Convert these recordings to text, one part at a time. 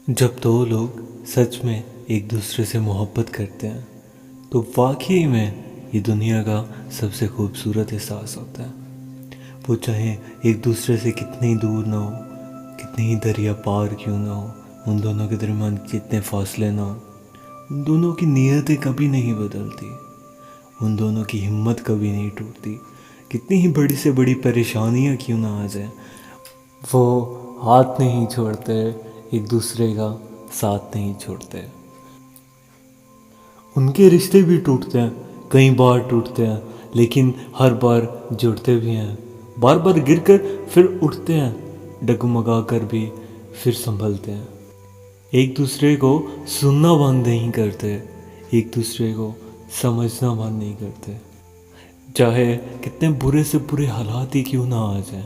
जब दो लोग सच में एक दूसरे से मोहब्बत करते हैं तो वाकई में ये दुनिया का सबसे खूबसूरत एहसास होता है। वो चाहे एक दूसरे से कितनी दूर ना हो, कितनी ही दरिया पार क्यों ना हो, उन दोनों के दरमियान कितने फासले ना हो, उन दोनों की नीयतें कभी नहीं बदलती, उन दोनों की हिम्मत कभी नहीं टूटती। कितनी ही बड़ी से बड़ी परेशानियाँ क्यों ना आ जाए, वो हाथ नहीं छोड़ते, एक दूसरे का साथ नहीं छोड़ते। उनके रिश्ते भी टूटते हैं, कई बार टूटते हैं, लेकिन हर बार जुड़ते भी हैं। बार बार गिरकर फिर उठते हैं, डगमगा कर भी फिर संभलते हैं। एक दूसरे को सुनना बंद नहीं करते, एक दूसरे को समझना बंद नहीं करते, चाहे कितने बुरे से बुरे हालात ही क्यों ना आ जाए।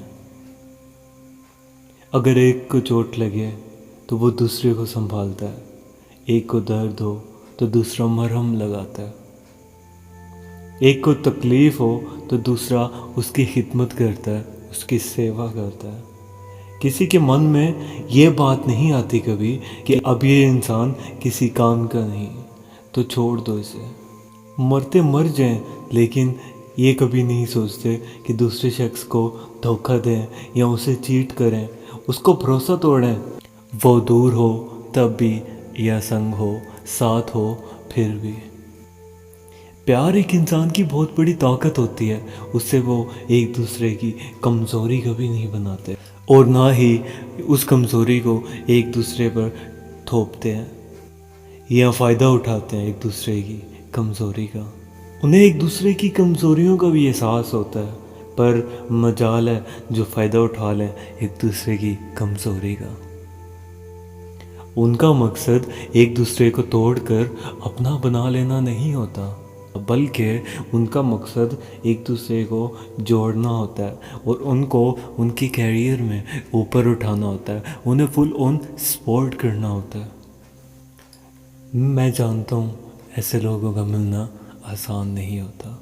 अगर एक को चोट लगे तो वो दूसरे को संभालता है, एक को दर्द हो तो दूसरा मरहम लगाता है, एक को तकलीफ़ हो तो दूसरा उसकी खिदमत करता है, उसकी सेवा करता है। किसी के मन में ये बात नहीं आती कभी कि अब ये इंसान किसी काम का नहीं, तो छोड़ दो इसे, मरते मर जाएं, लेकिन ये कभी नहीं सोचते कि दूसरे शख्स को धोखा दें या उसे चीट करें, उसको भरोसा तोड़ें। वो दूर हो तब भी, या संग हो, साथ हो फिर भी। प्यार एक इंसान की बहुत बड़ी ताकत होती है, उससे वो एक दूसरे की कमज़ोरी कभी नहीं बनाते और ना ही उस कमज़ोरी को एक दूसरे पर थोपते हैं या फ़ायदा उठाते हैं एक दूसरे की कमज़ोरी का। उन्हें एक दूसरे की कमज़ोरियों का भी एहसास होता है, पर मजाल है जो फ़ायदा उठा लें एक दूसरे की कमज़ोरी का। उनका मकसद एक दूसरे को तोड़कर अपना बना लेना नहीं होता, बल्कि उनका मकसद एक दूसरे को जोड़ना होता है और उनको उनके कैरियर में ऊपर उठाना होता है, उन्हें फुल ऑन सपोर्ट करना होता है। मैं जानता हूँ ऐसे लोगों का मिलना आसान नहीं होता,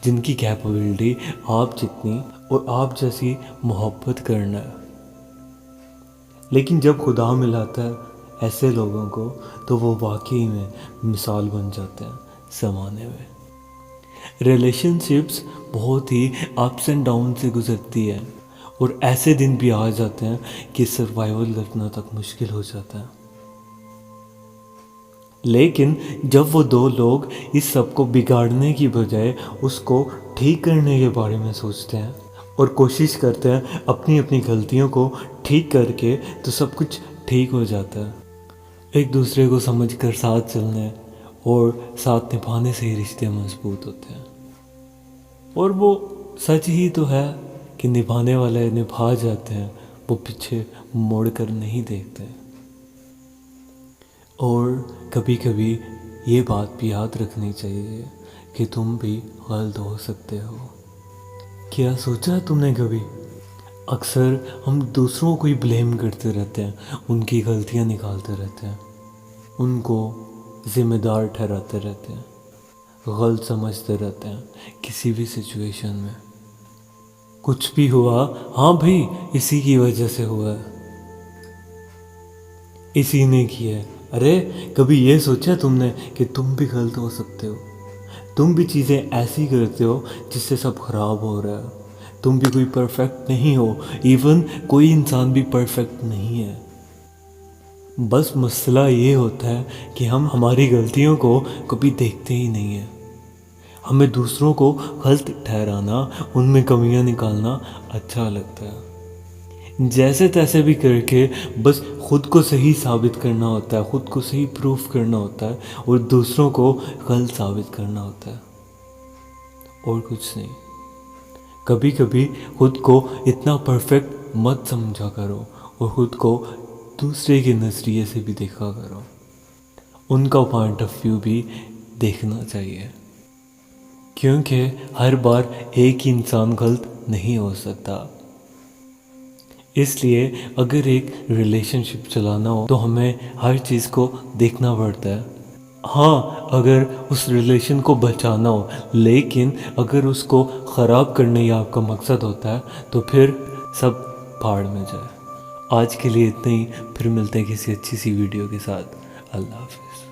जिनकी कैपेबिलिटी आप जितनी और आप जैसी मोहब्बत करना है। लेकिन जब खुदा मिलाता है ऐसे लोगों को तो वो वाकई में मिसाल बन जाते हैं ज़माने में। रिलेशनशिप्स बहुत ही अप्स एंड डाउन से गुजरती है और ऐसे दिन भी आ जाते हैं कि सर्वाइवल करना तक मुश्किल हो जाता है। लेकिन जब वो दो लोग इस सब को बिगाड़ने की बजाय उसको ठीक करने के बारे में सोचते हैं और कोशिश करते हैं अपनी अपनी गलतियों को ठीक करके, तो सब कुछ ठीक हो जाता है। एक दूसरे को समझकर साथ चलने और साथ निभाने से ही रिश्ते मजबूत होते हैं। और वो सच ही तो है कि निभाने वाले निभा जाते हैं, वो पीछे मुड़ कर नहीं देखते। और कभी कभी ये बात भी याद रखनी चाहिए कि तुम भी गलत हो सकते हो। क्या सोचा है तुमने कभी? अक्सर हम दूसरों को ही ब्लेम करते रहते हैं, उनकी गलतियां निकालते रहते हैं, उनको ज़िम्मेदार ठहराते रहते हैं, गलत समझते रहते हैं किसी भी सिचुएशन में। कुछ भी हुआ, हाँ भाई इसी की वजह से हुआ है, इसी ने किया है। अरे कभी ये सोचा तुमने कि तुम भी गलत हो सकते हो? तुम भी चीज़ें ऐसी करते हो जिससे सब खराब हो रहा है। तुम भी कोई परफेक्ट नहीं हो, इवन कोई इंसान भी परफेक्ट नहीं है। बस मसला ये होता है कि हम हमारी गलतियों को कभी देखते ही नहीं हैं। हमें दूसरों को गलत ठहराना, उनमें कमियां निकालना अच्छा लगता है। जैसे तैसे भी करके बस खुद को सही साबित करना होता है, खुद को सही प्रूफ करना होता है और दूसरों को गलत साबित करना होता है, और कुछ नहीं। कभी कभी खुद को इतना परफेक्ट मत समझा करो और खुद को दूसरे के नज़रिए से भी देखा करो, उनका पॉइंट ऑफ व्यू भी देखना चाहिए, क्योंकि हर बार एक ही इंसान गलत नहीं हो सकता। इसलिए अगर एक रिलेशनशिप चलाना हो तो हमें हर चीज़ को देखना पड़ता है। हाँ, अगर उस रिलेशन को बचाना हो, लेकिन अगर उसको ख़राब करने ही आपका मकसद होता है तो फिर सब भाड़ में जाए। आज के लिए इतना ही, फिर मिलते हैं किसी अच्छी सी वीडियो के साथ। अल्लाह हाफिज़।